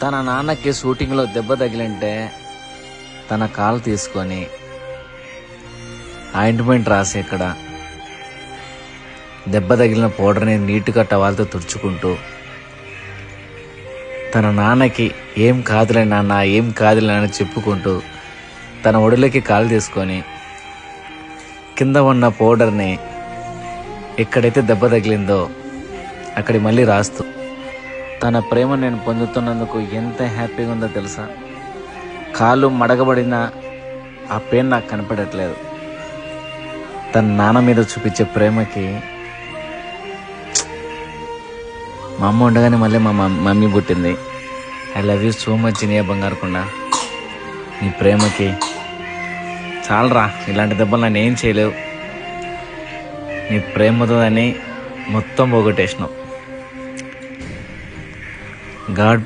తన నాన్నకి షూటింగ్లో దెబ్బ తగిలింటే తన కాలు తీసుకొని ఆయింట్మెంట్ రాసి ఇక్కడ దెబ్బ తగిలిన పౌడర్ని నీట్గా టవాల్తో తుడుచుకుంటూ తన నాన్నకి ఏం కాదులే నాన్న, ఏం కాదులే అని చెప్పుకుంటూ తన ఒడిలోకి కాలు తీసుకొని కింద ఉన్న పౌడర్ని ఎక్కడైతే దెబ్బ తగిలిందో అక్కడి మళ్ళీ రాస్తూ తన ప్రేమ నేను పొందుతున్నందుకు ఎంత హ్యాపీగా ఉందో తెలుసా. కాలు మడగబడిన ఆ పెయిన్ నాకు కనపడట్లేదు. తన నాన్న మీద చూపించే ప్రేమకి మా అమ్మ ఉండగానే మళ్ళీ మా మమ్మీ పుట్టింది. I love you so much Iniya బంగారకొండ. నీ ప్రేమకి చాలరా, ఇలాంటి దెబ్బలు నన్ను ఏం చేయలేవు. నీ ప్రేమతో అని మొత్తం పోగొట్టేసినావు. గాడ్